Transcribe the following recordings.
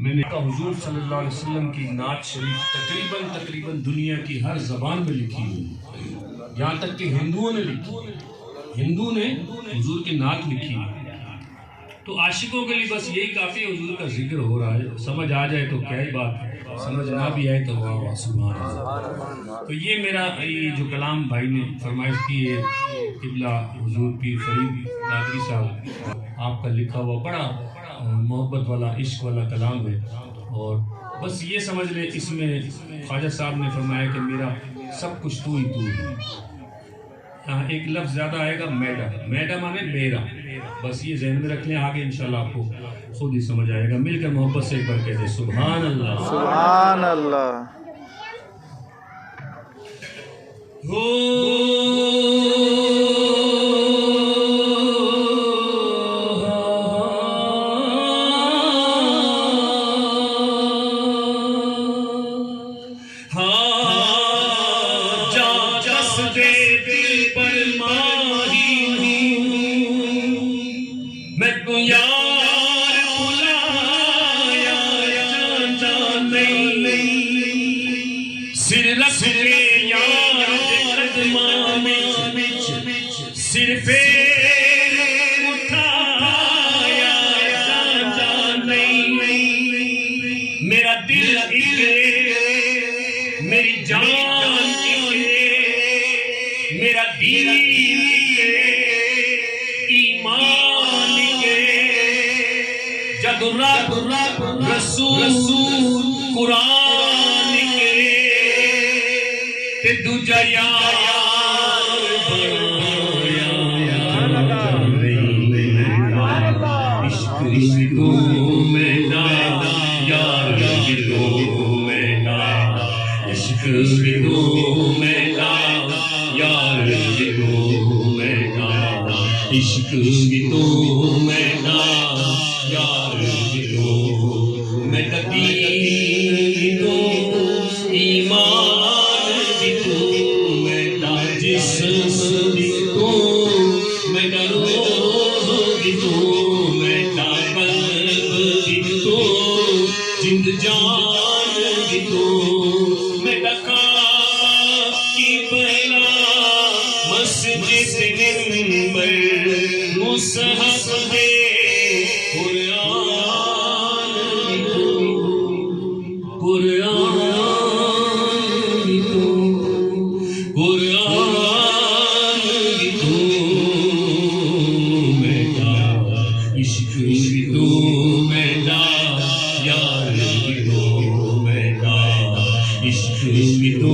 میں نے حضور صلی اللہ علیہ وسلم کی نعت شریف تقریباً دنیا کی ہر زبان میں لکھی ہوئی، یہاں تک کہ ہندوؤں نے لکھی، ہندو نے حضور کی نعت لکھی ہے۔ تو عاشقوں کے لیے بس یہی کافی حضور کا ذکر ہو رہا ہے، سمجھ آ جائے تو کیا ہی بات ہے، سمجھ نہ بھی آئے تو واہ واہ سبحان اللہ۔ تو یہ میرا یہ جو کلام بھائی نے فرمائش کی ہے، قبلہ حضور پیر فرید قادری صاحب آپ کا لکھا ہوا بڑا محبت والا عشق والا کلام ہے، اور بس یہ سمجھ لے اس میں خواجہ صاحب نے فرمایا کہ میرا سب کچھ تو ہی تو ہے۔ یہاں ایک لفظ زیادہ آئے گا میڈا، میڈا مانے میرا، بس یہ ذہن میں رکھ لیں، آگے انشاءاللہ آپ کو خود ہی سمجھ آئے گا۔ مل کر محبت سے ایک بار کہتے ہیں سبحان اللہ سبحان اللہ۔ سر پہ اٹھایا جان میرا دل میری جان میرا دین ایمان جد رب رسول قرآن تے دوجا یار عشق بھی تو میں نا یار بھی تو میں دین بھی تو ایمان بھی تو میں نا جسم بھی تو میں نا روح بھی تو میں نا قلب بھی تو زند جان بھی تو میں نا کعبہ کی پہلا مسجد منبر مصحف دے قرآن بھی تو میرا عشق بھی تو میرا یار بھی تو میرا عشق بھی تو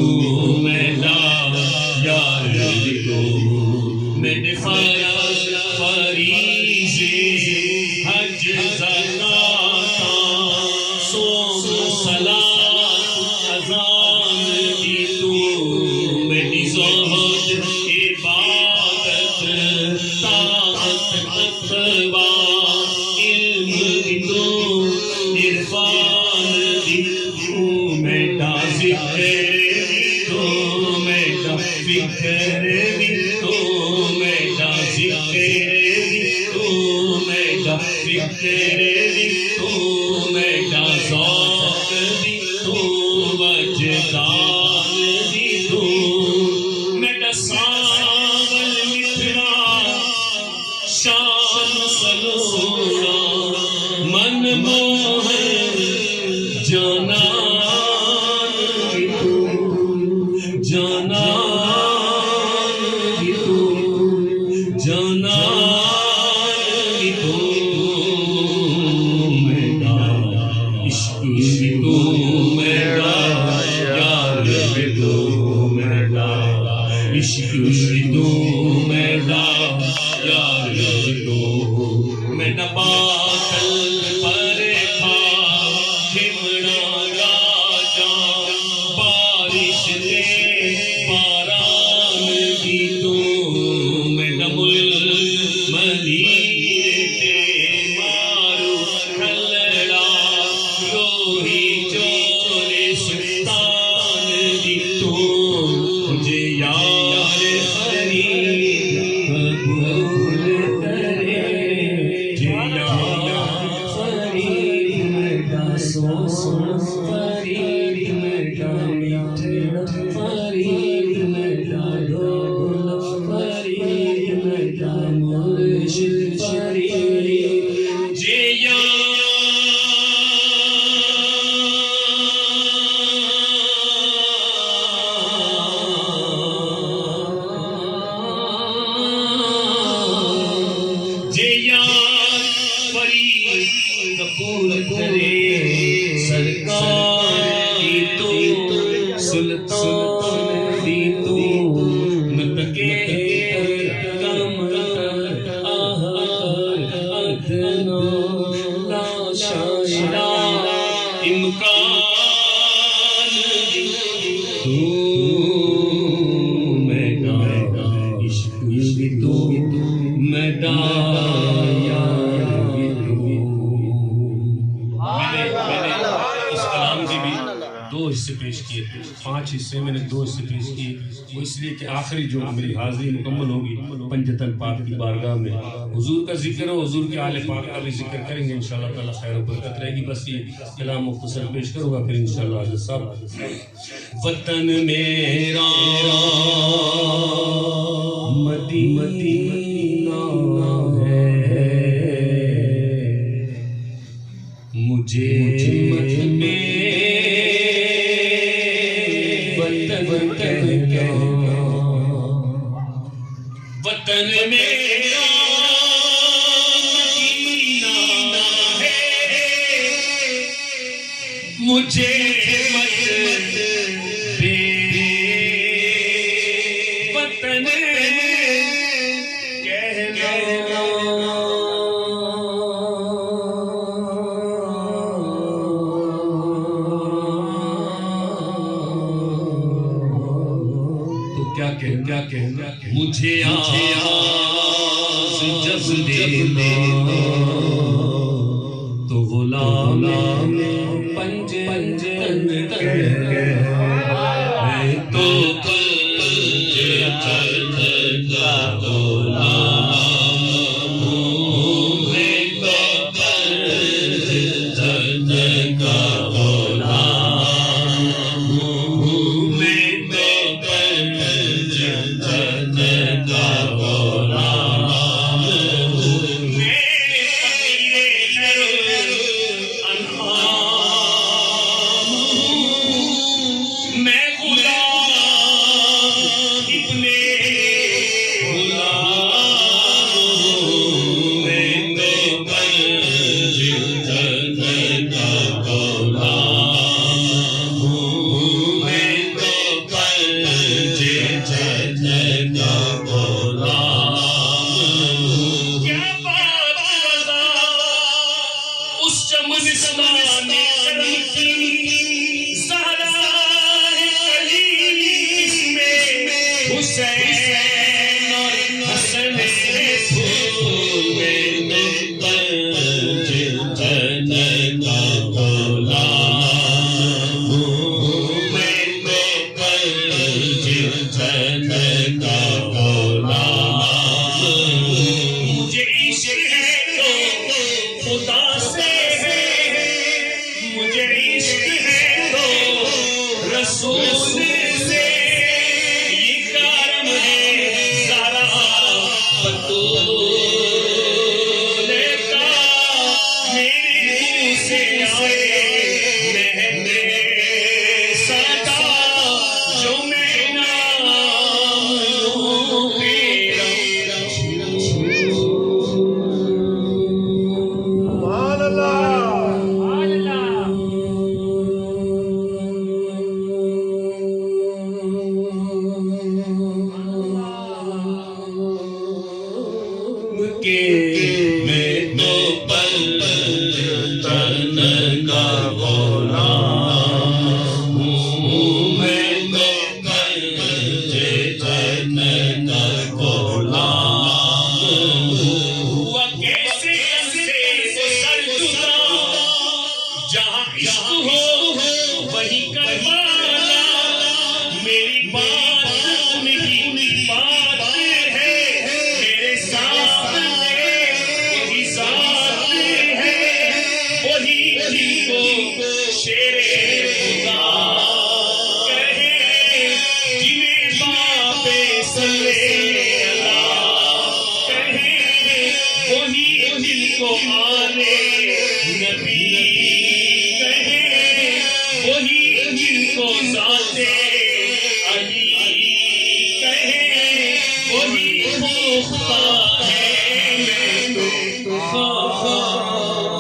تو میرا فکر بھی تو میرا ذکر بھی تو میرا فکر بھی تو میرا ذوق بھی تو وجدان بھی تو میرا ساول مٹھڑا شان سلوڑا من موہن جانان بھی تو جانان بھی تو جانان بھی تو میرا عشق بھی تو میرا یار بھی تو میرا عشق بھی تو میرا یار بھی تو میرا باطل پر کھا کھمڑا راجا بارش دے باران بھی تو میرا ملک منیر دے مارو کھلڑا روحی چور سلطان بھی تو مجھے یار خرید قبول کرے فرید میرا سونا فرید میرا میٹھا فرید میرا ڈولا فرید میرا مرشد فرید جے قبول کرے سرکار کی تو سلطان بھی تو متکے کم ادنا لا شاعرہ امکان بھی تو میرا عشق بھی تو میرا دو حصے پیش کیے تھے 5 حصے میں نے 2 حصے پیش کیے وہ اس لیے کہ آخری جو میری حاضری مکمل ہوگی پنجتن پاک کی بارگاہ میں حضور کا ذکر ہو حضور کے آل پاک کا بھی ذکر کریں گے انشاءاللہ تعالی خیر و برکت رہے گی بس یہ کلام مختصر پیش کروں گا پھر انشاءاللہ حضرت صاحب وطن میرا مدینہ ہے مجھے وطن میرا مدینہ ہے مجھے مت بے وطن کہنا کیا کہنا مجھے آواز جب دینا تو غلام پنجتن میں تو پنجتن کا غلام میں تو پنجتن کا غلام میں تو پنجتن کا غلام میں غلام ابن غلام میں تو پنجتن کا غلام میں تو پنجتن کا غلام کیا بات رضا اس چمن سمان کرم کی زہرا ہے کلی میں حسین اور حسن پھول میں تو پنجتن کا غلام میں تو کہ میں تو پل تن کا غلام ہوں، میں تو پل تن کا غلام ہوا کیسے سر جدا جہاں عشق ہو وہی کربلا، میری بات نہیں بات ہے میرے ساتھ وہی ذات ہے، وہی کو شیر خدا کہے جنہیں باپ صلی اللہ کہے، وہی جن کو آنے نبی کہے، وہی جن کو ذات علی کہے، وہی مختار ہے، میں تو خادم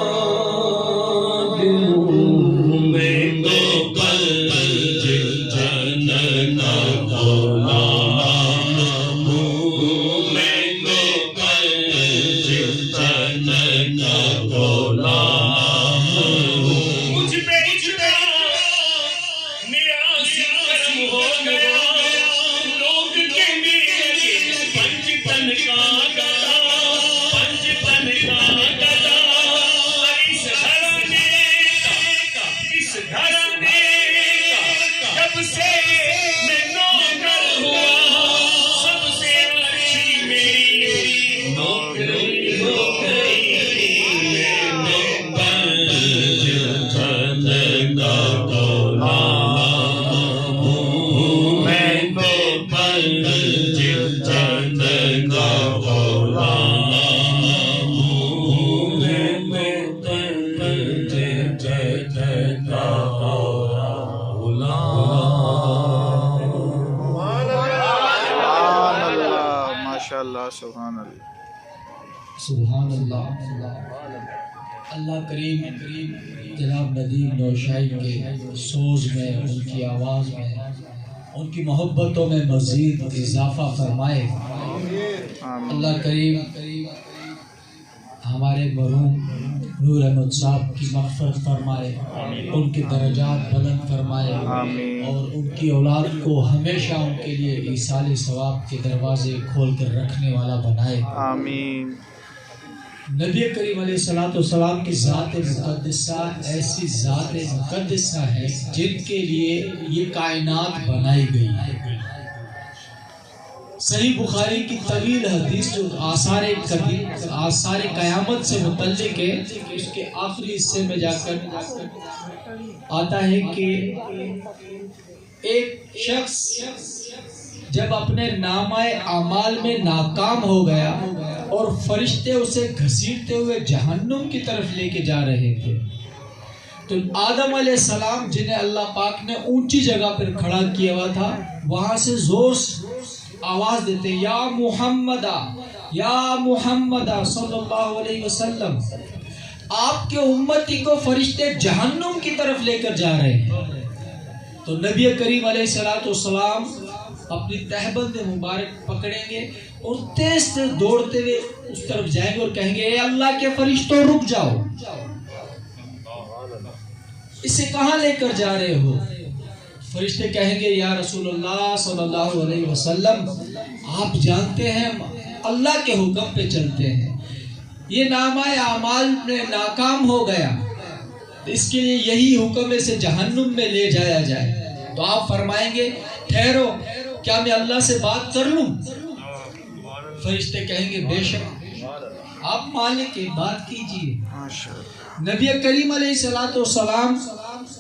ہوں، میں تو قلب جن کا غلام ہوں، میں تو قلب جن کا غلام ہوں، مجھ پہ اتنا نیاز کرم ہو گیا، لوگ کہنے لگے پنج تن کا گدا، پنج تن کا گدا، اس گھرانے کا جب سے میں نوکر ہوا، سب سے اچھی میری نوکری ہو گئی، میں تو پنج تن کا غلام ہوں، میں تو پنج تن کا غلام ہوں، میں تو پنج تن کا ماشاءاللہ سبحان اللہ سبحان اللہ۔ اللہ کریم جناب ندیم نوشائی کے سوز میں، ان کی آواز میں، ان کی محبتوں میں مزید اضافہ فرمائے۔ اللہ کریم ہمارے مرحوم نور احمد صاحب کی مغفرت فرمائے، ان کے درجات بلند فرمائے، اور ان کی اولاد کو ہمیشہ ان کے لیے ایصال ثواب کے دروازے کھول کر رکھنے والا بنائے، آمین۔ نبی کریم علیہ السلام کی ذات مقدسہ ایسی ذات مقدسہ ہے جن کے لیے یہ کائنات بنائی گئی ہے۔ صحیح بخاری کی طویل حدیث جو آثار قیامت سے متعلق ہے، اس کے آخری حصے میں جا کر آتا ہے کہ ایک شخص جب اپنے نامہ اعمال میں ناکام ہو گیا اور فرشتے اسے گھسیٹتے ہوئے جہنم کی طرف لے کے جا رہے تھے، تو آدم علیہ السلام جنہیں اللہ پاک نے اونچی جگہ پر کھڑا کیا ہوا تھا، وہاں سے زور آواز دیتے یا محمدہ صلی اللہ علیہ وسلم، آپ کے امتی کو فرشتے جہنم کی طرف لے کر جا رہے ہیں۔ تو نبی کریم علیہ السلام اپنی تہبند مبارک پکڑیں گے اور تیز سے دوڑتے ہوئے اس طرف جائیں گے اور کہیں گے اے اللہ کے فرشتوں رک جاؤ، اسے کہاں لے کر جا رہے ہو؟ فرشتے کہیں گے یا رسول اللہ صلی اللہ علیہ وسلم، آپ جانتے ہیں اللہ کے حکم پہ چلتے ہیں، یہ نامہ اعمال میں ناکام ہو گیا، اس کے لیے یہی حکم ہے اسے جہنم میں لے جایا جائے۔ تو آپ فرمائیں گے ٹھہرو، کیا میں اللہ سے بات کر لوں؟ فرشتے کہیں گے بے شک، آپ مالک کی بات کیجئے۔ نبی کریم علیہ السلام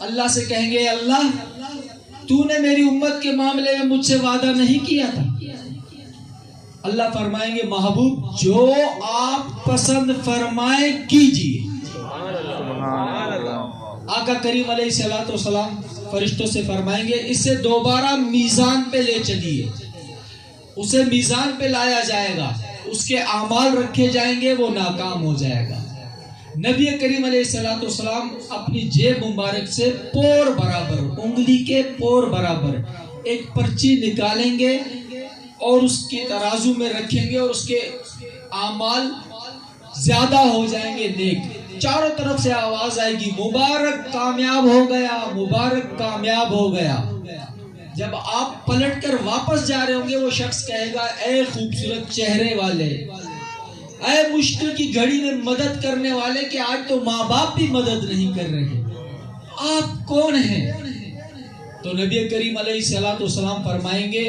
اللہ سے کہیں گے اللہ تو نے میری امت کے معاملے میں مجھ سے وعدہ نہیں کیا تھا؟ اللہ فرمائیں گے محبوب جو آپ پسند فرمائیں کیجئے۔ آقا کریم علیہ السلام فرشتوں سے فرمائیں گے اسے دوبارہ میزان پہ لے چلیے، اسے میزان پہ لایا جائے گا، اس کے اعمال رکھے جائیں گے، وہ ناکام ہو جائے گا۔ نبی کریم علیہ السلام اپنی جیب مبارک سے پور برابر، انگلی کے پور برابر ایک پرچی نکالیں گے اور اس کے ترازو میں رکھیں گے اور اس کے اعمال زیادہ ہو جائیں گے نیک۔ چاروں طرف سے آواز آئے گی مبارک کامیاب ہو گیا، مبارک کامیاب ہو گیا۔ جب آپ پلٹ کر واپس جا رہے ہوں گے وہ شخص کہے گا اے خوبصورت چہرے والے، اے مشکل کی گھڑی میں مدد کرنے والے کہ آج تو ماں باپ بھی مدد نہیں کر رہے، آپ کون ہیں؟ تو نبی کریم علیہ الصلوۃ والسلام فرمائیں گے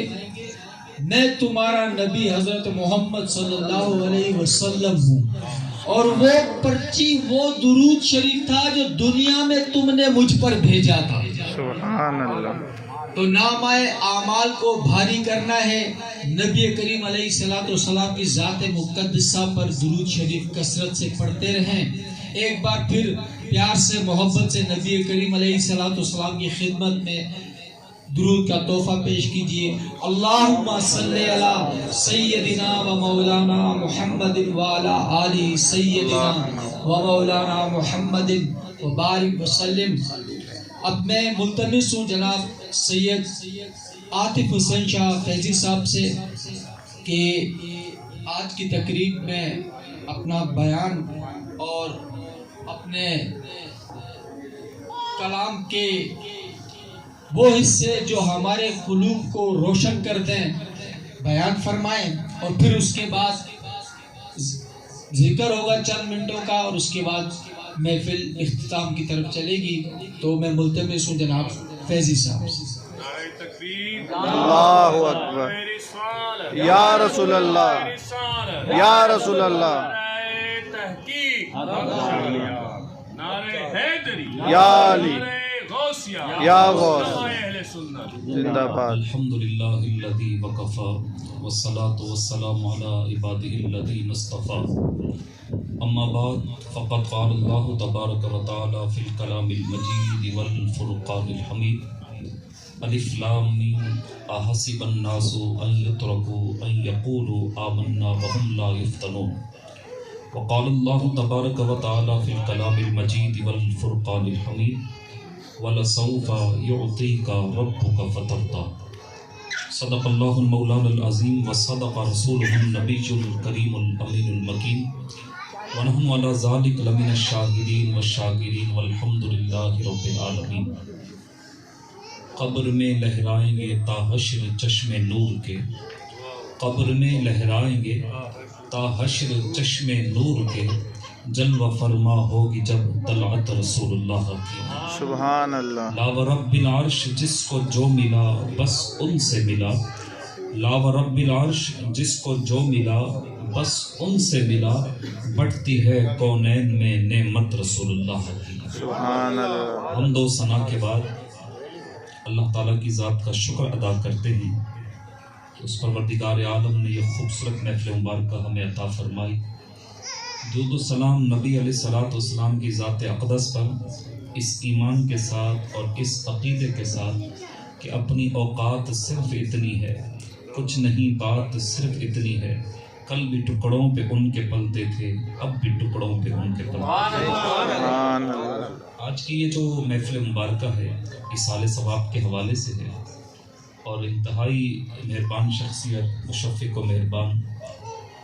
میں تمہارا نبی حضرت محمد صلی اللہ علیہ وسلم ہوں، اور وہ پرچی وہ درود شریف تھا جو دنیا میں تم نے مجھ پر بھیجا تھا۔ سبحان اللہ۔ تو نامہ اعمال کو بھاری کرنا ہے، نبی کریم علیہ الصلوۃ والسلام کی ذات مقدسہ پر درود شریف کثرت سے پڑھتے رہیں۔ ایک بار پھر پیار سے محبت سے نبی کریم علیہ الصلوۃ والسلام کی خدمت میں درود کا تحفہ پیش کیجئے۔ اللہم صلی علی سیدنا و مولانا محمد وعلی آل سیدنا و مولانا محمد وبارک وسلم۔ اب میں ملتمس ہوں جناب سید عاطف حسین شاہ فیضی صاحب سے کہ آج کی تقریب میں اپنا بیان اور اپنے کلام کے وہ حصے جو ہمارے قلوب کو روشن کر دیں بیان فرمائیں، اور پھر اس کے بعد ذکر ہوگا چند منٹوں کا، اور اس کے بعد محفل اختتام کی طرف چلے گی۔ تو میں ملتمس ہوں جناب فیضی صاحب سے۔ اللہ اکبر، یا رسول اللہ، یا رسول اللہ، یا علی، یا غوث، زندہ باد۔ الحمدللہ الذی وکفی والصلاة والسلام علی عباده الذین اصطفی، اما بعد فقد قال اللہ تبارک و تعالی فی الکلام المجید والفرقان الحمید، الف لام میم احسب الناس ان یترکوا ان یقولوا آمنا وهم لا یفتنون، وقال اللہ تبارک و تعالی فی الکلام المجید والفرقان الحمید، وَلَسَوْفَ يُعْطِيكَ رَبُّكَ فَتَرْضَىٰ۔ صدق اللہ المولانا العظیم وصدق رسولہ النبی الکریم الامین المکین، ونحن علی ذلک لمن الشاہدین والشاکرین والحمد للہ رب العالمین۔ قبر میں لہرائیں گے تا حشر چشم نور کے، قبر میں لہرائیں گے تا حشر چشم نور کے، جلوہ فرما ہوگی جب طلعت رسول اللہ کی۔ سبحان اللہ۔ لا ورب العرش جس کو جو ملا بس ان سے ملا، لا ورب العرش جس کو جو ملا بس ان سے ملا، بڑھتی ہے کونین میں نعمت رسول اللہ کی۔ سبحان اللہ۔ حمد و ثنا کے بعد اللہ تعالیٰ کی ذات کا شکر ادا کرتے ہیں کہ اس پروردگار عالم نے یہ خوبصورت محفل مبارکہ ہمیں عطا فرمائی۔ درود و سلام نبی علیہ الصلوۃ والسلام کی ذات اقدس پر، اس ایمان کے ساتھ اور اس عقیدے کے ساتھ کہ اپنی اوقات صرف اتنی ہے، کچھ نہیں بات صرف اتنی ہے، کل بھی ٹکڑوں پہ ان کے پلتے تھے اب بھی ٹکڑوں پہ ان کے پلتے تھے۔ آج کی یہ جو محفل مبارکہ ہے اصال ثواب کے حوالے سے ہے، اور انتہائی مہربان شخصیت مشفق و مہربان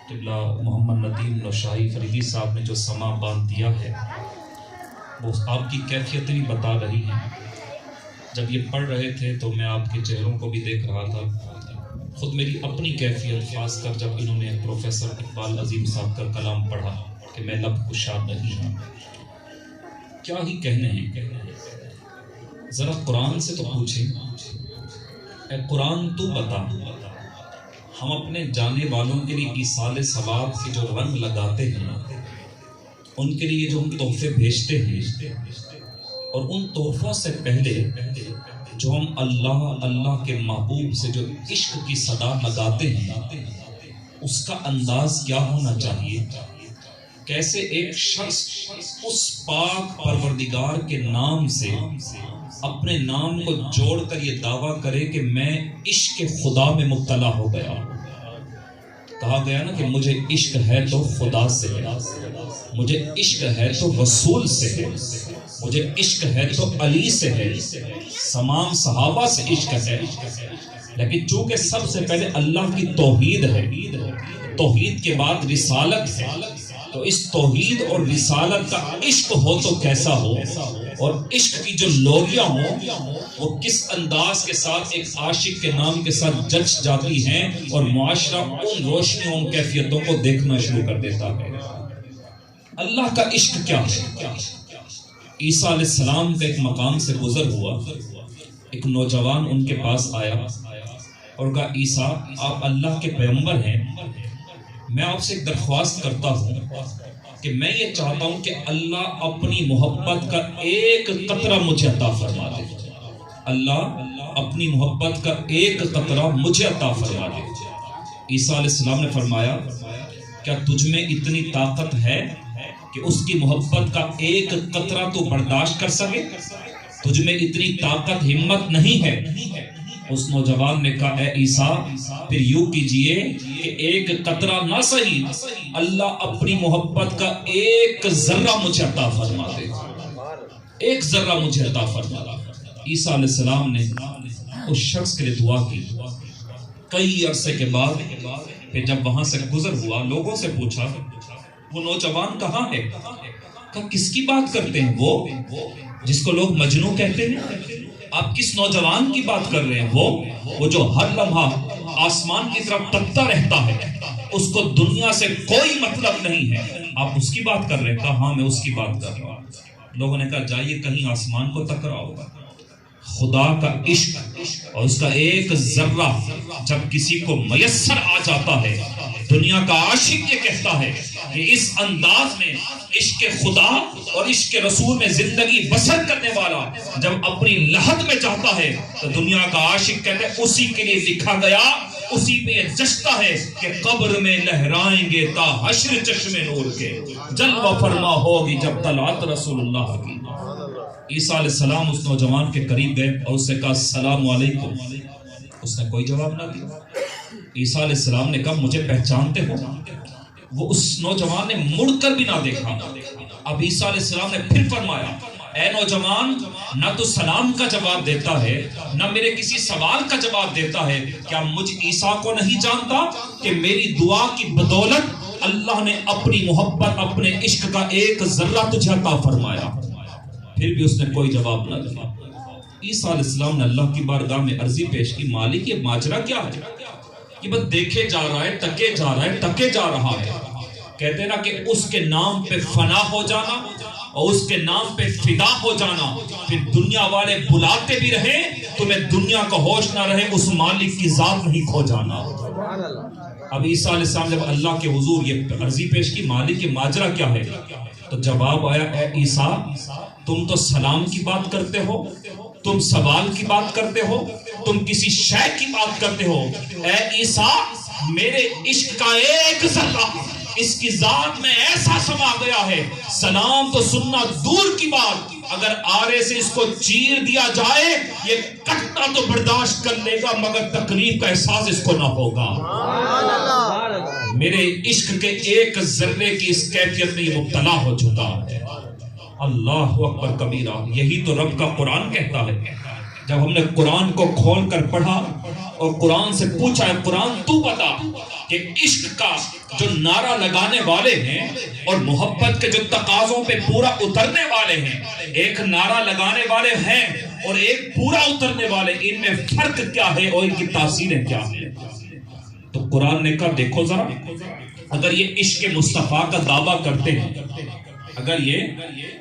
قبلہ محمد ندیم نوشاہی فریدی صاحب نے جو سما باندھ دیا ہے وہ آپ کی کیفیت بھی بتا رہی ہیں۔ جب یہ پڑھ رہے تھے تو میں آپ کے چہروں کو بھی دیکھ رہا تھا، خود میری اپنی کیفیت، خاص کر جب انہوں نے پروفیسر اقبال عظیم صاحب کا کلام پڑھا کہ میں لب کشا نہیں ہوں، کیا ہی کہنے ہیں۔ ذرا قرآن سے تو پوچھیں، اے قرآن تو بتا، ہم اپنے جانے والوں کے لیے ایصال ثواب کے جو رنگ لگاتے ہیں، ان کے لیے جو ہم تحفے بھیجتے ہیں، اور ان تحفوں سے پہلے جو ہم اللہ کے محبوب سے جو عشق کی صدا لگاتے ہیں، اس کا انداز کیا ہونا چاہیے؟ کیسے ایک شخص اس پاک پروردگار کے نام سے اپنے نام کو جوڑ کر یہ دعویٰ کرے کہ میں عشق خدا میں مبتلا ہو گیا۔ کہا گیا نا کہ مجھے عشق ہے تو خدا سے ہے، مجھے عشق ہے تو رسول سے ہے، مجھے عشق ہے تو علی سے ہے، تمام صحابہ سے عشق ہے، لیکن چونکہ سب سے پہلے اللہ کی توحید ہے، توحید کے بعد رسالت ہے، تو اس توحید اور رسالت کا عشق ہو تو کیسا ہو، اور عشق کی جو لوریاں ہوں وہ کس انداز کے ساتھ ایک عاشق کے نام کے ساتھ جچ جاتی ہیں، اور معاشرہ ان روشنیوں ان کیفیتوں کو دیکھنا شروع کر دیتا ہے۔ اللہ کا عشق کیا ہے؟ عیسیٰ علیہ السلام کا ایک مقام سے گزر ہوا، ایک نوجوان ان کے پاس آیا اور کہا عیسیٰ آپ اللہ کے پیغمبر ہیں، میں آپ سے ایک درخواست کرتا ہوں کہ میں یہ چاہتا ہوں کہ اللہ اپنی محبت کا ایک قطرہ مجھے عطا فرما دے، اللہ اپنی محبت کا ایک قطرہ مجھے عطا فرما دے۔ عیسیٰ علیہ السلام نے فرمایا کیا تجھ میں اتنی طاقت ہے کہ اس کی محبت کا ایک قطرہ تو برداشت کر سکے؟ تجھ میں اتنی طاقت ہمت نہیں ہے؟ اس نوجوان نے کہا اے عیسیٰ پھر یوں کیجئے کہ ایک قطرہ نہ صحیح، اللہ اپنی محبت کا ایک ذرہ مجھے عطا فرما دے، ایک ذرہ مجھے عطا فرما دے۔ عیسیٰ علیہ السلام نے اس شخص کے لیے دعا کی۔ کئی عرصے کے بعد پھر جب وہاں سے گزر ہوا، لوگوں سے پوچھا وہ نوجوان کہاں ہے؟ کہا کس کی بات کرتے ہیں؟ وہ جس کو لوگ مجنون کہتے ہیں؟ آپ کس نوجوان کی بات کر رہے ہیں؟ وہ جو ہر لمحہ آسمان کی طرف تکتا رہتا ہے، اس کو دنیا سے کوئی مطلب نہیں ہے، آپ اس کی بات کر رہے ہیں؟ کہا ہاں میں اس کی بات کر رہا ہوں۔ لوگوں نے کہا جائیے کہیں آسمان کو تک رہا ہوگا۔ خدا کا عشق اور اس کا ایک ذرہ جب کسی کو میسر آ جاتا ہے، دنیا کا عاشق یہ کہتا ہے کہ اس انداز میں عشق خدا اور عشق رسول میں زندگی بسر کرنے والا جب اپنی لحد میں جاتا ہے تو دنیا کا عاشق کہتے ہیں اسی کے لیے لکھا گیا، اسی پہ یہ جشتا ہے کہ قبر میں لہرائیں گے تا حشر چشم نور کے، جلوہ فرما ہوگی جب طلعت رسول اللہ کی۔ عیسیٰ علیہ السلام اس نوجوان کے قریب گئے اور اس سے کہا السلام علیکم۔ اس نے کوئی جواب نہ دیا۔ عیسیٰ علیہ السلام نے کہا مجھے پہچانتے ہو؟ وہ اس نوجوان نے مڑ کر بھی نہ دیکھا۔ اب عیسیٰ علیہ السلام نے پھر فرمایا اے نوجوان نہ تو سلام کا جواب دیتا ہے نہ میرے کسی سوال کا جواب دیتا ہے، کیا مجھ عیسیٰ کو نہیں جانتا کہ میری دعا کی بدولت اللہ نے اپنی محبت اپنے عشق کا ایک ذرہ تجھے عطا فرمایا؟ پھر بھی اس نے کوئی جواب نہ دیا۔ عیسیٰ علیہ السلام نے اللہ کی بارگاہ میں عرضی پیش کی مالک یہ ماجرا کیا ہے؟ کہ بس دیکھے جا رہا ہے، تکے جا رہا ہے، تکے جا رہا ہے۔ کہتے ہیں نا کہ اس کے نام پہ فنا ہو جانا اور اس کے نام پہ فدا ہو جانا، پھر دنیا والے بلاتے بھی رہے تمہیں دنیا کا ہوش نہ رہے، اس مالک کی ذات نہیں کھو جانا۔ اب عیسیٰ علیہ السلام جب اللہ کے حضور یہ عرضی پیش کی مالک یہ ماجرا کیا ہے، تو جواب آیا اے عیسیٰ تم تو سلام کی بات کرتے ہو، تم سوال کی بات کرتے ہو، تم کسی شے کی بات کرتے ہو۔ اے عیسیٰ میرے عشق کا ایک ذرہ اس کی ذات میں ایسا سما گیا ہے، سلام تو سننا دور کی بات، اگر آرے سے اس کو چیر دیا جائے یہ کٹنا تو برداشت کر لے گا مگر تکلیف کا احساس اس کو نہ ہوگا۔ میرے عشق کے ایک ذرے کی اس کیفیت میں یہ مبتلا ہو چکا ہے۔ اللہ اکبر کبیرہ، یہی تو رب کا قرآن کہتا ہے۔ جب ہم نے قرآن کو کھول کر پڑھا اور قرآن سے پوچھا ہے قرآن تو بتا کہ عشق کا جو نعرہ لگانے والے ہیں اور محبت کے جو تقاضوں پہ پورا اترنے والے ہیں، ایک نعرہ لگانے والے ہیں اور ایک پورا اترنے والے، ان میں فرق کیا ہے اور ان کی تاثیریں کیا ہیں؟ تو قرآن نے کہا دیکھو ذرا، اگر یہ عشق مصطفیٰ کا دعویٰ کرتے ہیں، اگر یہ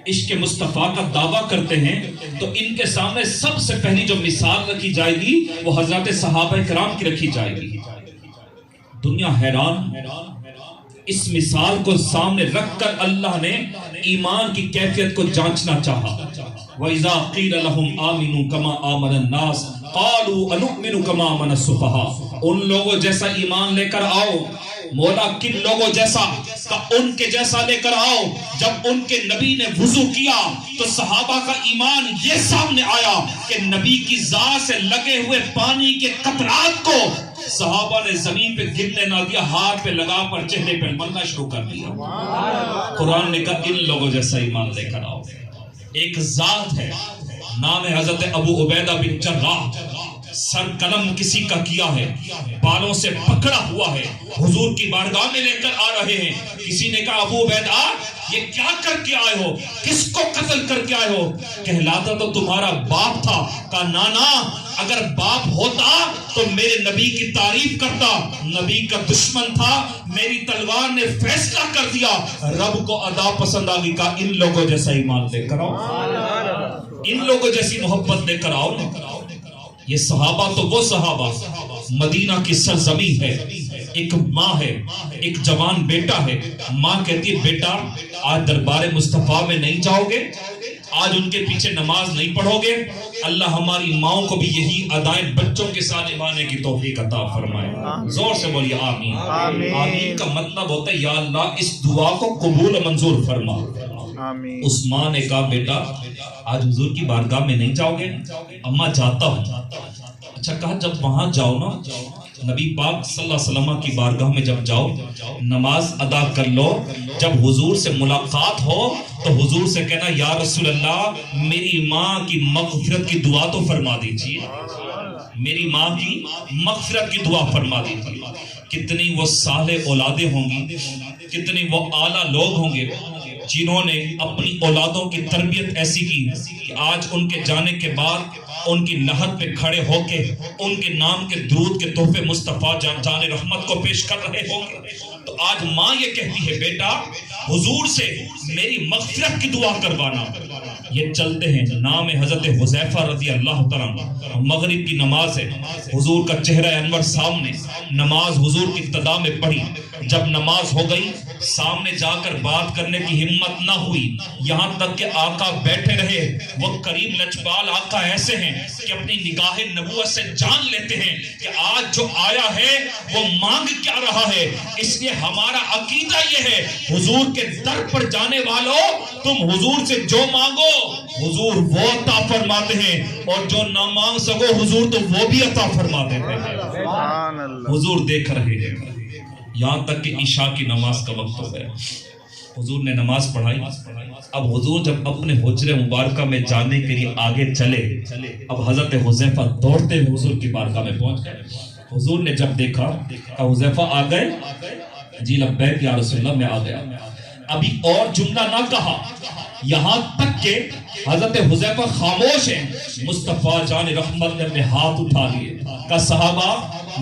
عشق مصطفیٰ کا دعویٰ کرتے ہیں تو ان کے سامنے سب سے پہلی جو مثال رکھی جائے گی وہ حضرت صحابہ کرام کی رکھی جائے گی۔ دنیا حیران، اس مثال کو سامنے رکھ کر اللہ نے ایمان کی کیفیت کو جانچنا چاہا۔ وَإِذَا قِيلَ لَهُمْ آمِنُوا كَمَا آمَنَ النَّاسُ قَالُوا أَنُؤْمِنُ كَمَا آمَنَ السُّفَهَاءُ، ان لوگوں جیسا ایمان لے کر آؤ۔ مولا کن لوگوں جیسا؟ ان کے جیسا لے کر آؤ۔ جب ان کے نبی نے وضو کیا تو صحابہ کا ایمان یہ سامنے آیا کہ نبی کی ذات سے لگے ہوئے پانی کے قطرات کو صحابہ نے زمین پہ گرنے نہ دیا، ہاتھ پہ لگا پر چہرے پہ ملنا شروع کر دیا۔ قرآن نے کہا ان لوگوں جیسا ایمان لے کر آؤ۔ ایک ذات ہے، نام ہے حضرت ابو عبیدہ بن جراح، سر قلم کسی کا کیا ہے، بالوں سے پکڑا ہوا ہے، حضور کی بارگاہ میں لے کر آ رہے ہیں. کسی نے کہا ابو عبیدہ یہ کیا کر کے آئے ہو، کس کو قتل کر کے آئے ہو؟ کہلاتا تو تمہارا باپ تھا. کہا نانا اگر باپ ہوتا تو میرے نبی کی تعریف کرتا، نبی کا دشمن تھا، میری تلوار نے فیصلہ کر دیا، رب کو ادا پسند آ گئی. کہا ان لوگوں جیسا ایمان لے کر آؤ، ان لوگوں جیسی محبت لے کر آؤ. یہ صحابہ تو وہ صحابہ، مدینہ کی سرزمین ہے، ایک ماں ہے، ایک جوان بیٹا ہے. ماں کہتی ہے بیٹا آج دربار مصطفیٰ میں نہیں جاؤ گے، آج ان کے پیچھے نماز نہیں پڑھو گے. اللہ ہماری ماؤں کو بھی یہی ادائیں بچوں کے ساتھ نبھانے کی توفیق عطا فرمائے. زور سے بولیے آمین. آمین کا مطلب ہوتا ہے یا اللہ اس دعا کو قبول و منظور فرما. اس ماں نے کہا بیٹا آج حضور کی بارگاہ میں نہیں جاؤ گے؟ اماں جاتا ہوں. اچھا کہا جب وہاں جاؤ نا، نبی پاک صلی اللہ علیہ وسلم کی بارگاہ میں جب جاؤ نماز ادا کر لو، جب حضور سے ملاقات ہو تو حضور سے کہنا یا رسول اللہ میری ماں کی مغفرت کی دعا تو فرما دیجیے، میری ماں کی مغفرت کی دعا فرما دیجیے. کتنی وہ صالح اولادیں ہوں گی، کتنی وہ اعلیٰ لوگ ہوں گے جنہوں نے اپنی اولادوں کی تربیت ایسی کی کہ آج ان کے جانے کے بعد ان کی لحد پہ کھڑے ہو کے ان کے نام کے درود کے تحفے مصطفیٰ جان رحمت کو پیش کر رہے ہوں گے. تو آج ماں یہ کہتی ہے بیٹا حضور سے میری مغفرت کی دعا کروانا. یہ چلتے ہیں، نام حضرت حذیفہ رضی اللہ تعالیٰ، مغرب کی نماز ہے، حضور کا چہرہ انور سامنے، نماز حضور کی ابتدا میں پڑھی. جب نماز ہو گئی سامنے جا کر بات کرنے کی ہمت نہ ہوئی، یہاں تک کہ آقا بیٹھے رہے. وہ قریب لچبال آقا ایسے ہیں کہ اپنی نگاہ نبوت سے جان لیتے ہیں کہ آج جو آیا ہے وہ مانگ کیا رہا ہے. اس لیے ہمارا عقیدہ یہ ہے حضور کے در پر جانے والوں تم حضور سے جو مانگو حضور وہ عطا فرماتے ہیں، اور جو نہ مانگ سکو حضور تو وہ بھی عطا فرما دیتے ہیں. حضور دیکھ رہے ہیں. یہاں تک کہ عشاء کی نماز کا وقت ہو گیا، حضور نے نماز پڑھائی. اب حضور جب اپنے حجرے مبارکہ میں جانے کے لیے آگے چلے، اب حضرت حذیفہ دوڑتے ہوئے حضور کی بارگاہ میں پہنچ گئے. حضور نے جب دیکھا کہ حذیفہ آ گئے، جی لبیک یا رسول اللہ میں آ گیا. ابھی اور جملہ نہ کہا، یہاں تک کہ حضرت حذیفہ خاموش ہیں. مصطفیٰ جان رحمت نے اپنے ہاتھ اٹھا لیے، کہا صحابہ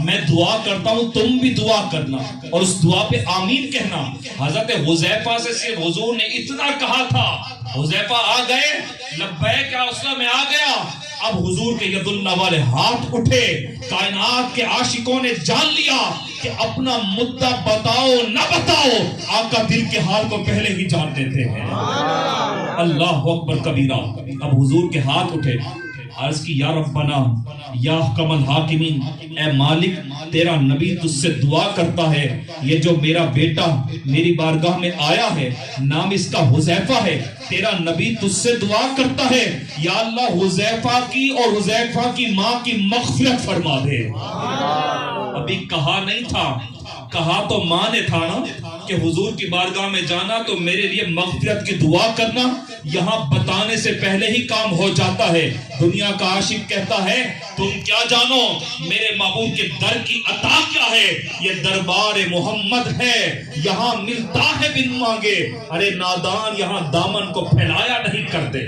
میں دعا کرتا ہوں تم بھی دعا کرنا اور اس دعا پہ آمین کہنا. حضرت حذیفہ سے صرف حضور نے اتنا کہا تھا، حذیفہ آ گئے، لبیک یا رسول اللہ میں آ گیا. اب حضور کے ید اللہ والے ہاتھ اٹھے. کائنات کے عاشقوں نے جان لیا کہ اپنا مدعا بتاؤ نہ بتاؤ آقا دل کے حال کو پہلے ہی جان دیتے ہیں. اللہ اکبر کبیرہ. اب حضور کے ہاتھ اٹھے، عرض کی یا ربنا یا حکم الحاکمین، اے مالک تیرا نبی تجھ سے دعا کرتا ہے، یہ جو میرا بیٹا میری بارگاہ میں آیا ہے نام اس کا حذیفہ ہے، تیرا نبی تجھ سے دعا کرتا ہے یا اللہ حذیفہ کی اور حذیفہ کی ماں کی مغفرت فرما دے. ابھی کہا نہیں تھا، کہا تو ماں نے تھا نا کہ حضور کی بارگاہ میں جانا تو میرے لیے مغفرت کی دعا کرنا. یہاں بتانے سے پہلے ہی کام ہو جاتا ہے. دنیا کا عاشق کہتا ہے تم کیا جانو میرے محبوب کے در کی عطا کیا ہے، یہ دربار محمد ہے یہاں ملتا ہے بن مانگے. ارے نادان یہاں دامن کو پھیلایا نہیں کرتے،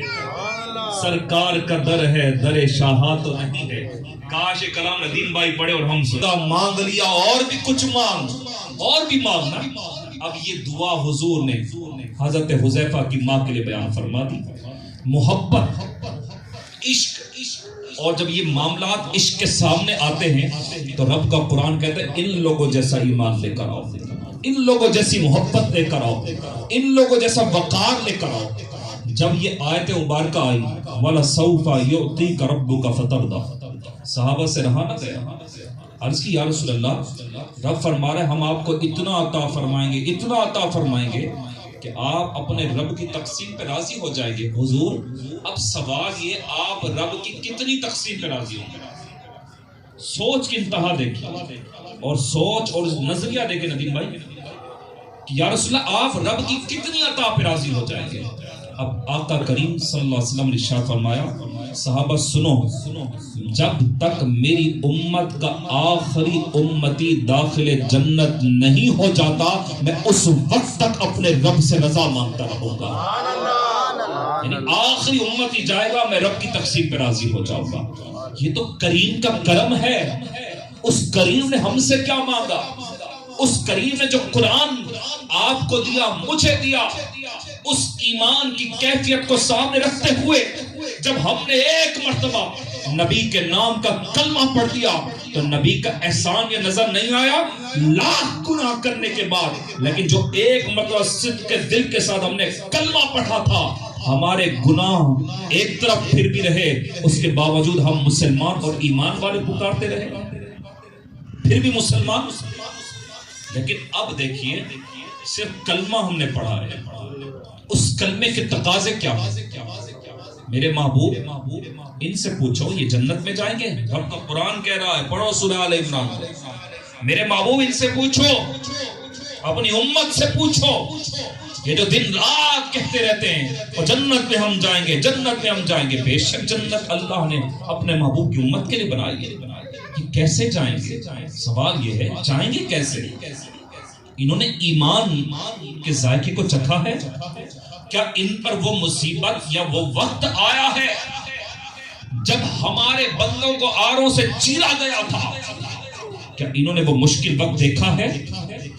سرکار کا در ہے در شاہا تو نہیں ہے. کاش کلام ندیم بھائی پڑھے اور ہم سنا مانگ لیا اور بھی کچھ مانگ اور بھی مانگنا. اب یہ دعا حضور نے حضرت حذیفہ کی ماں کے لیے بیان فرما دی. محبت، عشق، اور جب یہ معاملات عشق کے سامنے آتے ہیں تو رب کا قرآن کہتا ہے ان لوگوں جیسا ایمان لے کر آؤ، ان لوگوں جیسی محبت لے کر آؤ، ان لوگوں جیسا وقار لے کر آؤ. جب یہ آیت مبارکہ آئی وَلَسَوْفَ يُعْطِيكَ رَبُّكَ فَتَرْضَىٰ، صحابہ سے رہا نہ گیا. عرض کی یا رسول اللہ رب فرما رہے ہم آپ کو اتنا عطا فرمائیں گے، اتنا عطا فرمائیں گے کہ آپ اپنے رب کی تقسیم پہ راضی ہو جائیں گے. حضور اب سوال یہ آپ رب کی کتنی تقسیم پہ راضی ہوں گے؟ سوچ کی انتہا دیکھیں اور سوچ اور نظریہ دیکھیں ندیم بھائی کہ یا رسول اللہ آپ رب کی کتنی عطا پہ راضی ہو جائیں گے. اب آقا کریم صلی اللہ علیہ وسلم نے ارشاد فرمایا صحابہ سنو، جب تک میری امت کا آخری امتی داخل جنت نہیں ہو جاتا میں اس وقت تک اپنے رب سے رضا مانگتا رہوں گا. یعنی آخری امتی جائے گا میں رب کی تقسیم پہ راضی ہو جاؤں گا. یہ تو کریم کا کرم ہے. اس کریم نے ہم سے کیا مانگا؟ اس کریم نے جو قرآن آپ کو دیا، مجھے دیا، اس ایمان کی کیفیت کو سامنے رکھتے ہوئے جب ہم نے ایک مرتبہ نبی کے نام کا کلمہ پڑھ دیا تو نبی کا احسان یہ نظر نہیں آیا لاکھ گناہ کرنے کے بعد، لیکن جو ایک مرتبہ صدق کے دل کے ساتھ ہم نے کلمہ پڑھا تھا ہمارے گناہ ایک طرف پھر بھی رہے، اس کے باوجود ہم مسلمان اور ایمان والے پکارتے رہے، پھر بھی مسلمان. لیکن اب دیکھیے صرف کلمہ ہم نے پڑھا ہے، اس کلمے کے تقاضے کیا ہیں؟ میرے محبوب ان سے پوچھو یہ جنت میں جائیں گے؟ رب کا قرآن کہہ رہا ہے، پڑھو سورہ آل عمران. میرے محبوب ان سے پوچھو، اپنی امت سے پوچھو، یہ جو دن رات کہتے رہتے ہیں اور جنت میں ہم جائیں گے، جنت میں ہم جائیں گے. بے شک جنت اللہ نے اپنے محبوب کی امت کے لیے بنائی ہے. کہ کیسے جائیں گے؟ سوال یہ ہے جائیں گے کیسے؟ انہوں نے ایمان کے ذائقے کو چکھا ہے؟ کیا ان پر وہ مصیبت یا وہ وقت آیا ہے جب ہمارے بندوں کو آروں سے چیرا گیا تھا؟ کیا انہوں نے وہ مشکل وقت دیکھا ہے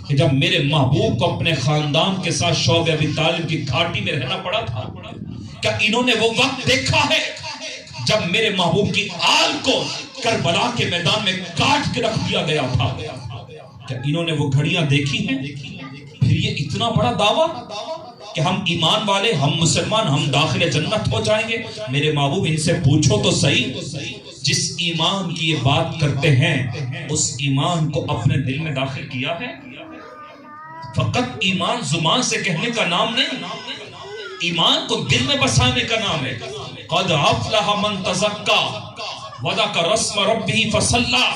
کہ جب میرے محبوب کو اپنے خاندان کے ساتھ شعب ابی طالب کی گھاٹی میں رہنا پڑا تھا؟ کیا انہوں نے وہ وقت دیکھا ہے جب میرے محبوب کی آل کو کربلا کے میدان میں کاٹ کے رکھ دیا گیا تھا؟ کیا انہوں نے وہ گھڑیاں دیکھی ہیں؟ پھر یہ اتنا بڑا دعویٰ کہ ہم ایمان والے، ہم مسلمان، ہم داخل جنت ہو جائیں گے. میرے محبوب ان سے پوچھو تو صحیح، جس ایمان کی یہ بات کرتے ہیں اس ایمان کو اپنے دل میں داخل کیا ہے؟ فقط ایمان زبان سے کہنے کا نام نہیں، ایمان کو دل میں بسانے کا نام ہے. قد افلح من تزکا وذکر اسم ربہ فصلی.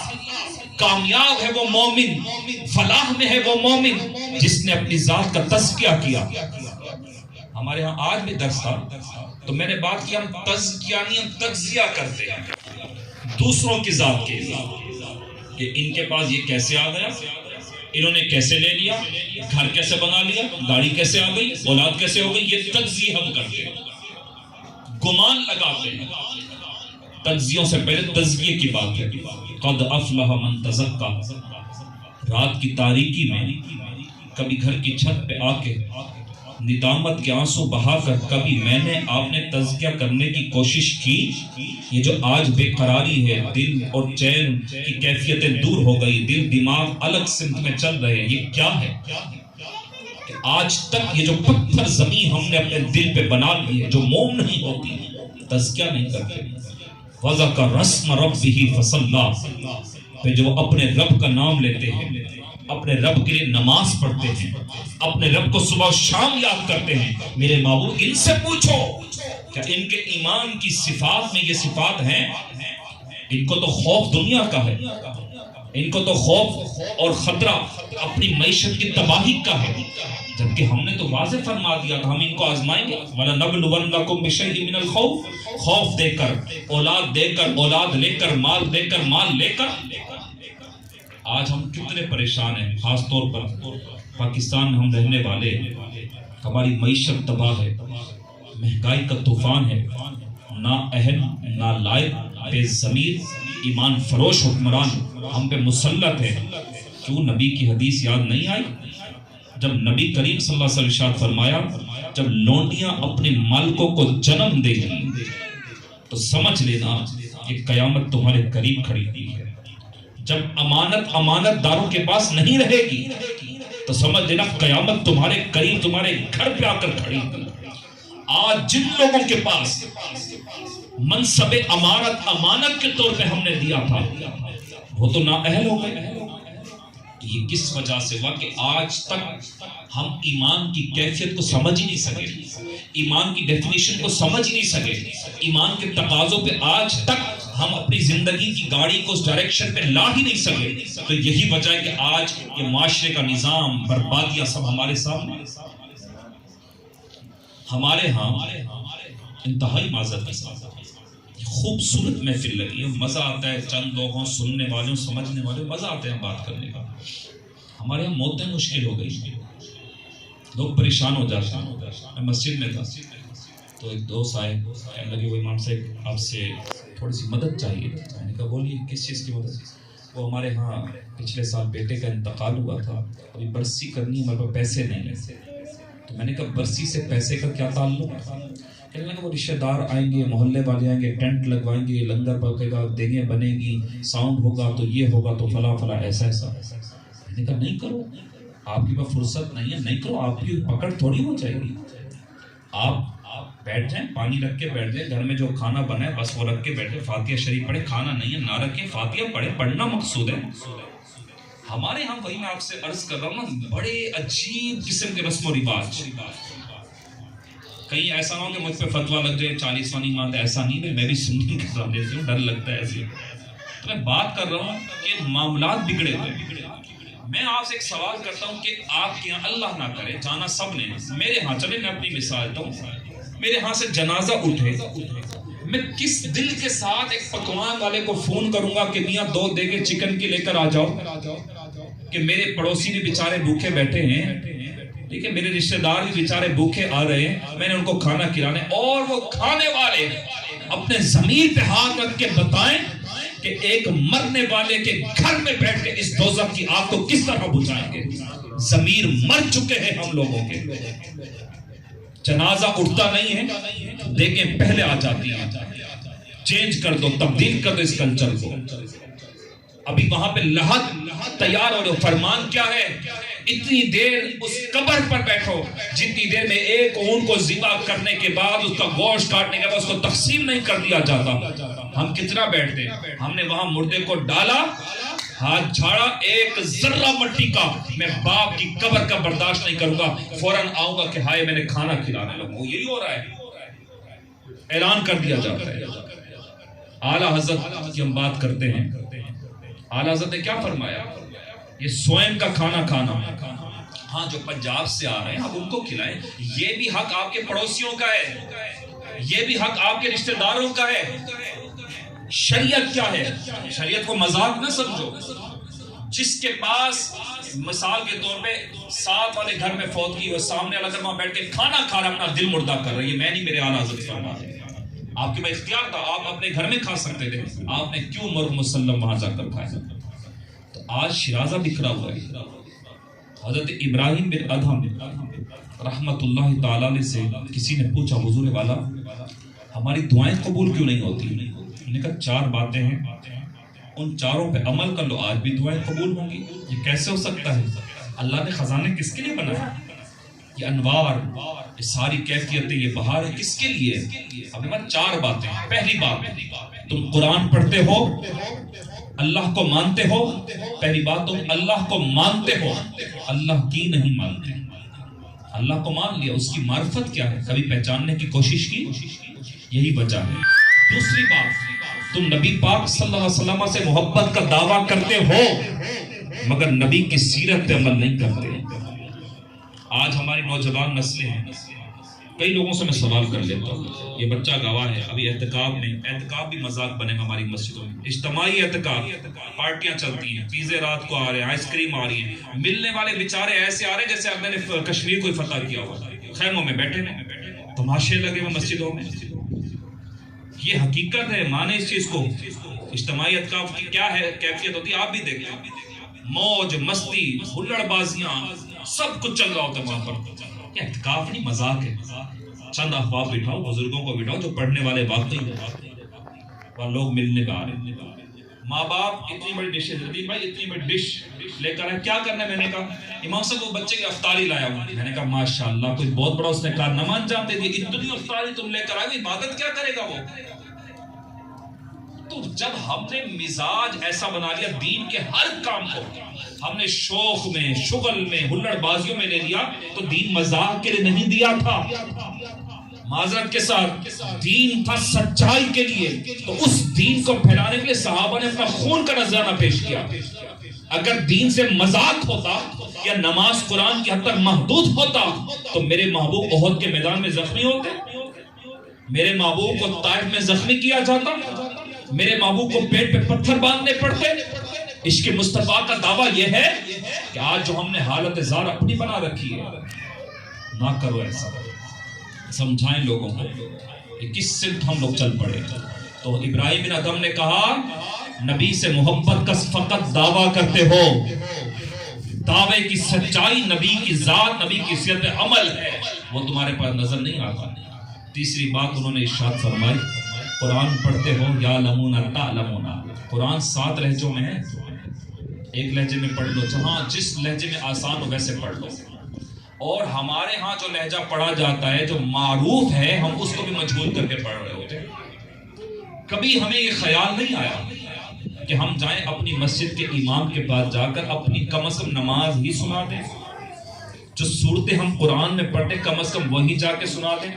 کامیاب ہے وہ مومن، فلاح میں ہے وہ مومن جس نے اپنی ذات کا تزکیہ کیا. ہمارے ہاں آج بھی درس تھا تو میں نے بات کی، ہم تزکیہ نہیں ہم تجزیہ کرتے ہیں دوسروں کی ذات کے، کہ ان کے پاس یہ کیسے آ گیا، انہوں نے کیسے لے لیا، گھر کیسے بنا لیا، گاڑی کیسے آ گئی، اولاد کیسے ہو گئی. یہ تجزیہ ہم کرتے ہیں، گمان لگاتے ہیں. تجزیوں سے پہلے تزکیے کی بات ہے. قد افلح من تزکا. رات کی تاریکی میں کبھی گھر کی چھت پہ آ کے ندامت کے آنسو بہا کر کبھی میں نے آپ نے تزکیہ کرنے کی کوشش کی؟ یہ جو آج بے قراری ہے، دل اور چین کی کیفیتیں دور ہو گئی، دل دماغ الگ سمت میں چل رہے ہیں، یہ کیا ہے؟ کہ آج تک یہ جو پتھر زمین ہم نے اپنے دل پہ بنا لی ہے جو موم نہیں ہوتی، تزکیہ نہیں کرتے. وَذَكَرَ اسْمَ رَبِّهِ فَصَلَّى. پھر جو اپنے رب کا نام لیتے ہیں، اپنے رب کے لیے نماز پڑھتے ہیں، اپنے رب کو صبح و شام یاد کرتے ہیں. میرے محبوب ان سے پوچھو کیا ان کے ایمان کی صفات میں یہ صفات ہیں؟ ان کو تو خوف دنیا کا ہے، ان کو تو خوف اور خطرہ اپنی معیشت کی تباہی کا ہے، جبکہ ہم نے تو واضح فرما دیا کہ ہم ان کو آزمائیں گے. وَلَنَبْلُوَنَّكُمْ بِشَيْءٍ مِّنَ الْخَوْفِ. خوف دے کر، اولاد دے کر، اولاد لے کر، مال دے کر، مال لے کر. آج ہم کتنے پریشان ہیں، خاص طور پر پاکستان میں ہم رہنے والے. ہماری معیشت تباہ ہے، مہنگائی کا طوفان ہے، نا اہل نا لائق بے ضمیر ایمان فروش حکمران ہم پہ مسلط ہے. کیوں نبی کی حدیث یاد نہیں آئی؟ جب نبی کریم صلی اللہ علیہ وسلم ارشاد فرمایا جب لونڈیاں اپنے مالکوں کو جنم دے گی تو سمجھ لینا کہ قیامت تمہارے قریب کھڑی ہوئی ہے. جب امانت داروں کے پاس نہیں رہے گی تو سمجھ لینا قیامت تمہارے قریب، تمہارے گھر پہ آ کر کھڑی ہوئی. آج جن لوگوں کے پاس منصب امانت کے طور پہ ہم نے دیا تھا وہ تو نااہل ہو گئے. یہ کس وجہ سے ہوا کہ آج تک ہم ایمان کی کیفیت کو سمجھ ہی نہیں سکے، ایمان کی ڈیفینیشن کو سمجھ ہی نہیں سکے، ایمان کے تقاضوں پہ آج تک ہم اپنی زندگی کی گاڑی کو اس ڈائریکشن پہ لا ہی نہیں سکے. تو یہی وجہ ہے کہ آج یہ معاشرے کا نظام، بربادیاں سب ہمارے سامنے. ہمارے ہاں انتہائی معذرت کے ساتھ خوبصورت محفل لگی ہے، مزہ آتا ہے، چند لوگوں سننے والوں سمجھنے والوں مزہ آتا ہے بات کرنے کا. ہمارے یہاں موتیں مشکل ہو گئی، لوگ پریشان ہو جاتے ہیں. میں مسجد میں تھا تو ایک دوست آئے، کہنے لگے وہ امام صاحب آپ سے تھوڑی سی مدد چاہیے. میں نے کہا بولیے کس چیز کی مدد؟ وہ ہمارے ہاں پچھلے سال بیٹے کا انتقال ہوا تھا، ابھی برسی کرنی ہے، ہمارے پاس پیسے نہیں ہیں. تو میں نے کہا برسی سے پیسے کا کیا تعلق؟ کہنے لگا وہ رشتہ دار آئیں گے، محلے والے آئیں گے، ٹینٹ لگوائیں گے، لنگر پکے گا، دیگیں بنے گی، ساؤنڈ ہوگا تو یہ ہوگا تو فلاں فلاں ایسا ایسا. میں نے کہا نہیں کرو، آپ کی پاس فرصت نہیں ہے، نہیں کرو، آپ کی پکڑ تھوڑی ہو جائے گی. آپ بیٹھ جائیں، پانی رکھ کے بیٹھ جائیں، گھر میں جو کھانا بنا ہے بس وہ رکھ کے بیٹھے، فاتحہ شریف پڑھے. کھانا نہیں ہے نہ رکھے، فاتحہ پڑھے، پڑھنا مقصود ہے. ہمارے ہاں وہی میں آپ سے عرض کر رہا ہوں نا، بڑے عجیب قسم کے رسم و رواج. کہیں ایسا نہ ہو کہ مجھ پہ فتویٰ لگ جائے 40 نہیں مانتے، ایسا نہیں. میں بھی سننے کے سامنے سے ڈر لگتا ہے ایسے. تو میں بات کر رہا ہوں کہ معاملات بگڑے ہوئے. میں آپ سے ایک سوال کرتا ہوں کہ آپ کے یہاں اللہ نہ کرے جانا سب نے، میرے ہاں چلے میں اپنی مثال دوں، میرے ہاں سے جنازہ اٹھے، میں کس دل کے ساتھ ایک پکوان والے کو فون کروں گا کہ میاں 2 دیگیں چکن کی لے کر آ جاؤ، کہ میرے پڑوسی بھی بیچارے بھوکے بیٹھے ہیں، ٹھیک ہے، میرے رشتہ دار بھی بیچارے بھوکے آ رہے ہیں، میں نے ان کو کھانا کھلانا ہے. اور وہ کھانے والے اپنے ضمیر پہ ہاتھ رکھ کے بتائیں کہ ایک مرنے والے کے گھر میں بیٹھ کے اس دوزخ کی آگ کو کس طرح بجھائیں گے. ضمیر مر چکے ہیں ہم لوگوں کے. جنازہ اٹھتا نہیں ہے، دیکھیں پہلے آ جاتی ہیں. چینج کر دو، تبدیل کر دو اس کلچر کو. ابھی وہاں پہ لحد تیار ہو رہے. فرمان کیا ہے؟ اتنی دیر اس قبر پر بیٹھو جتنی دیر میں ایک اونٹ کو ذبح کرنے کے بعد، اس کا گوشت کاٹنے کے بعد اس کو تقسیم نہیں کر دیا جاتا. ہم کتنا بیٹھتے ہیں؟ ہم نے وہاں مردے کو ڈالا، ہاتھ جھاڑا، ایک ذرہ مٹی کا میں باپ کی قبر کا برداشت نہیں کروں گا، فوراً آؤں گا کہ ہائے میں نے کھانا کھلانے لگوں. یہی ہو رہا ہے، اعلان کر دیا جاتا ہے. اعلیٰ حضرت کی ہم بات کرتے ہیں، اعلیٰ حضرت نے کیا فرمایا؟ یہ سوئم کا کھانا کھانا، ہاں جو پنجاب سے آ رہے ہیں آپ ان کو کھلائیں. یہ بھی حق آپ کے پڑوسیوں کا ہے، یہ بھی حق آپ کے رشتہ داروں کا ہے. شریعت کیا ہے؟ شریعت کو مذاق نہ سمجھو. جس کے پاس مثال کے طور پہ 7 والے گھر میں فوت کی، وہ سامنے والا گھر وہاں بیٹھ کے کھانا کھا رہا، اپنا دل مردہ کر رہا ہے. یہ میں نہیں، میرے اعلیٰ حضرت فرما رہے ہیں. آپ کے پاس اختیار تھا، آپ اپنے گھر میں کھا سکتے تھے، آپ نے کیوں مرغ مسلم وہاں جا کر کھایا؟ تو آج شرازہ بکھرا ہوا ہے. حضرت ابراہیم بن ادہم رحمت اللہ تعالی علیہ سے کسی نے پوچھا حضور والا ہماری دعائیں قبول کیوں نہیں ہوتی؟ انہوں نے کہا 4 باتیں ہیں، ان 4 پہ عمل کر لو، آج بھی دعائیں قبول ہوں گی. یہ کیسے ہو سکتا ہے؟ اللہ نے خزانے کس کے لیے بنایا؟ یہ انوار، یہ ساری کیفیتیں، یہ بہار ہے کس کے لیے؟ اب 4 باتیں. پہلی بات، تم قرآن پڑھتے ہو، اللہ کو مانتے ہو. پہلی بات، تم اللہ کو مانتے ہو، اللہ کی نہیں مانتے. اللہ کو مان لیا، اس کی معرفت کیا ہے کبھی پہچاننے کی کوشش کی؟ یہی وجہ ہے. دوسری بات، تم نبی پاک صلی اللہ علیہ وسلم سے محبت کا دعویٰ کرتے ہو مگر نبی کی سیرت پہ عمل نہیں کرتے. آج ہماری نوجوان نسلیں ہیں، کئی لوگوں سے میں سوال کر لیتا ہوں، یہ بچہ گواہ ہے، ابھی اعتکاف میں، اعتکاف بھی مذاق بنے گا ہماری مسجدوں میں، اجتماعی اعتکاف، پارٹیاں چلتی ہیں، پیزے رات کو آ رہے ہیں، آئس کریم آ رہی ہیں، ملنے والے بیچارے ایسے آ رہے ہیں جیسے میں نے کشمیر کو فتح کیا ہوا، خیموں میں بیٹھے ہیں، تماشے لگے ہوئے مسجدوں میں. یہ حقیقت ہے، مانے اس چیز کو. اجتماعی اعتکاف کی کیا ہے کیفیت ہوتی ہے آپ بھی دیکھیں، موج مستی ہلڑ بازیاں سب کچھ چل رہا ہوتا ہے وہاں پر. یہ اعتکاف نہیں، مذاق ہے. چند احباب بٹھاؤ، بزرگوں کو بٹھاؤ جو پڑھنے والے واقعی ہیں، وہاں لوگ ملنے کا آ رہے ہیں. ماں باپ اتنی بڑی ڈش ہے، بھائی اتنی بڑی ڈش لے کر آئے، کیا کرنا ہے؟ میں نے کہا امام صاحب وہ بچے کی افطاری لایا ہوں. میں نے کہا ماشاءاللہ کوئی بہت بڑا اس نے کارنامہ انجام دے دیا، اتنی افطاری تم لے کر آئے، عبادت کیا کرے گا وہ؟ تو جب ہم نے مزاج ایسا بنا لیا دین کے ہر کام کو ہم نے شوق میں، شغل میں، ہلڑ بازیوں میں لے لیا، تو دین مذاق کے لیے نہیں دیا تھا. معذرت کے ساتھ دین تھا سچائی کے لیے. تو اس دین کو پھیلانے کے لیے صحابہ نے اپنا خون کا نذرانہ پیش کیا. اگر دین سے مذاق ہوتا یا نماز قرآن کی حد تک محدود ہوتا تو میرے محبوب احد کے میدان میں زخمی ہوتے، میرے محبوب کو طائف میں زخمی کیا جاتا، میرے محبوب کو پیٹ پہ پتھر باندھنے پڑتے۔ عشق مصطفیٰ کا دعویٰ یہ ہے کہ آج جو ہم نے حالت زار اپنی بنا رکھی ہے، نہ کرو ایسا، سمجھائیں لوگوں کو کہ کس سمت ہم لوگ چل پڑے۔ تو ابراہیم بن ادھم نے کہا نبی سے محبت کا فقط دعویٰ کرتے ہو، دعوے کی سچائی نبی کی ذات، نبی کی صحت عمل ہے، وہ تمہارے پاس نظر نہیں آتا۔ تیسری بات انہوں نے ارشاد فرمائی قرآن پڑھتے ہو یا لمون تعلمون، قرآن 7 لہجوں میں ہے، ایک لہجے میں پڑھ لو، جہاں جس لہجے میں آسان ہو ویسے پڑھ لو، اور ہمارے ہاں جو لہجہ پڑھا جاتا ہے جو معروف ہے ہم اس کو بھی مجبور کر کے پڑھ رہے ہوتے ہیں۔ کبھی ہمیں یہ خیال نہیں آیا کہ ہم جائیں اپنی مسجد کے امام کے پاس جا کر اپنی کم از کم نماز ہی سنا دیں، جو صورتیں ہم قرآن میں پڑھتے کم از کم وہی جا کے سنا دیں،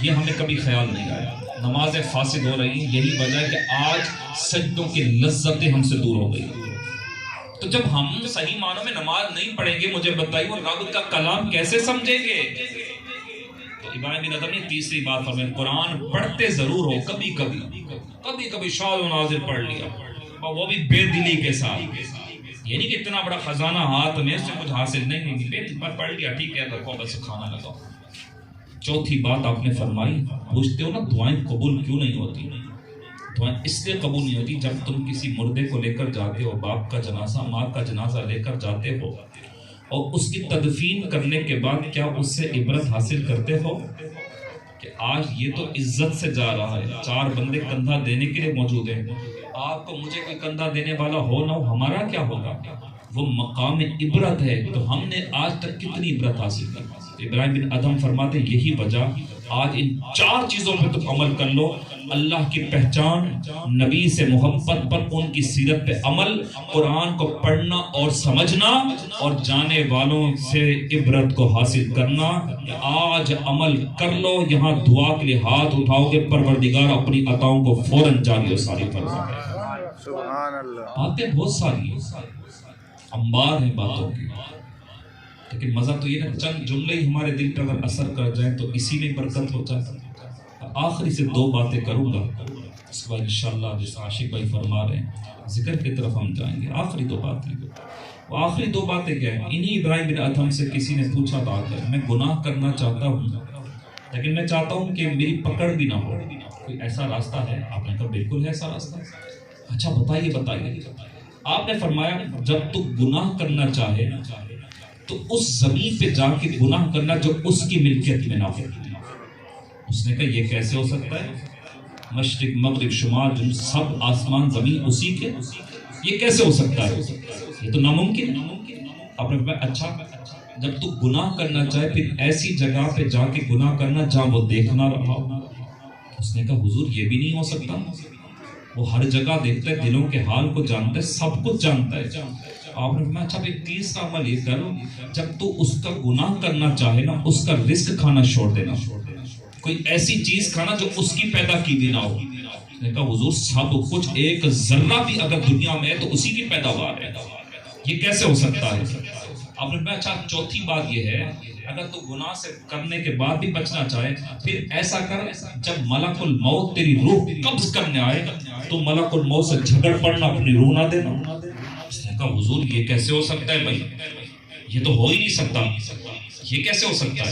یہ ہمیں کبھی خیال نہیں آیا۔ نمازیں فاسد ہو رہی ہیں، یہی وجہ ہے کہ آج سجدوں کی لذتیں ہم سے دور ہو گئی۔ تو جب ہم صحیح معنوں میں نماز نہیں پڑھیں گے، مجھے بتائیے وہ رب کا کلام کیسے سمجھیں گے؟ تو ابراہیم بن ادھم نے تیسری بات فرمائی قرآن پڑھتے ضرور ہو، کبھی کبھی شاد و نازل پڑھ لیا، اور وہ بھی بے دلی کے ساتھ، یہ نہیں کہ اتنا بڑا خزانہ ہاتھ میں اس سے کچھ حاصل نہیں، بے دل پر پڑھ لیا، ٹھیک ہے رکھو بس کھانا لگاؤ۔ چوتھی بات آپ نے فرمائی، پوچھتے ہو نا دعائیں قبول کیوں نہیں ہوتی؟ دعائیں اس لیے قبول نہیں ہوتی جب تم کسی مردے کو لے کر جاتے ہو، باپ کا جنازہ ماں کا جنازہ لے کر جاتے ہو، اور اس کی تدفین کرنے کے بعد کیا اس سے عبرت حاصل کرتے ہو کہ آج یہ تو عزت سے جا رہا ہے، 4 بندے کندھا دینے کے لیے موجود ہیں، آپ کو مجھے کوئی کندھا دینے والا ہو نہ ہو، ہمارا کیا ہوگا؟ وہ مقام عبرت ہے، تو ہم نے آج تک کتنی عبرت حاصل کی؟ ابراہیم بن ادھم فرماتے یہی وجہ، آج ان 4 چیزوں پہ تم عمل کر لو، اللہ کی پہچان، نبی سے محبت پر، ان کی سیرت پہ عمل، قرآن کو پڑھنا اور سمجھنا، اور جانے والوں سے عبرت کو حاصل کرنا۔ آج عمل کر لو، یہاں دعا کے لیے ہاتھ اٹھاؤ گے پروردگار اپنی عطاؤں کو فوراً جاری و ساری فرما دے۔ سبحان اللہ۔ باتیں بہت ساری ہیں، انبار ہیں باتوں کی، لیکن مزہ تو یہ ہے چند جملے ہی ہمارے دل پر اگر اثر کر جائیں تو اسی میں برکت ہو جائے۔ آخری سے 2 باتیں کروں گا، اس کے بعد انشاءاللہ جس عاشق بھائی فرما رہے ہیں ذکر کی طرف ہم جائیں گے۔ آخری 2 باتیں، وہ آخری 2 باتیں کیا ہیں؟ انہی ابراہیم بن ادھم سے کسی نے پوچھا تھا کہ میں گناہ کرنا چاہتا ہوں لیکن میں چاہتا ہوں کہ میری پکڑ بھی نہ ہو، کوئی ایسا راستہ ہے؟ آپ نے کہا بالکل ہے ایسا راستہ۔ اچھا بتائیے۔ آپ نے فرمایا جب تو گناہ کرنا چاہے تو اس زمین پہ جا کے گناہ کرنا جو اس کی ملکیت میں نہ ہو۔ اس نے کہا یہ کیسے ہو سکتا ہے؟ مشرق مغرب شمال جنوب سب آسمان زمین اسی کے، یہ کیسے ہو سکتا ہے؟ یہ تو ناممکن ہے۔ آپ نے فرمایا اچھا جب تو گناہ کرنا چاہے پھر ایسی جگہ پہ جا کے گناہ کرنا جہاں وہ دیکھنا رہا ہو۔ اس نے کہا حضور یہ بھی نہیں ہو سکتا، وہ ہر جگہ دیکھتا ہے، دلوں کے حال کو جانتا ہے، سب کچھ جانتا ہے۔ آپ نے فرمایا اچھا پھر تیسرا عمل یہ کرو جب تو اس کا گناہ کرنا چاہے نا اس کا رزق کھانا چھوڑ دینا، کوئی ایسی چیز کھانا جو اس کی پیدا کی بھی نہ ہو۔ اس نے کہا حضور سب کچھ ایک ذرہ بھی اگر دنیا میں ہے تو اسی کی پیداوار ہے، یہ کیسے ہو سکتا ہے؟ آپ نے فرمایا اچھا چوتھی بات یہ ہے اگر تو گناہ سے کرنے کے بعد بھی بچنا چاہے پھر ایسا کر جب ملک الموت تیری روح قبض کرنے آئے تو ملک الموت سے جھگڑ پڑنا، اپنی روح نہ دینا۔ اس نے کہا حضور یہ کیسے ہو سکتا ہے بھائی؟ یہ تو ہو ہی نہیں سکتا، یہ کیسے ہو سکتا ہے؟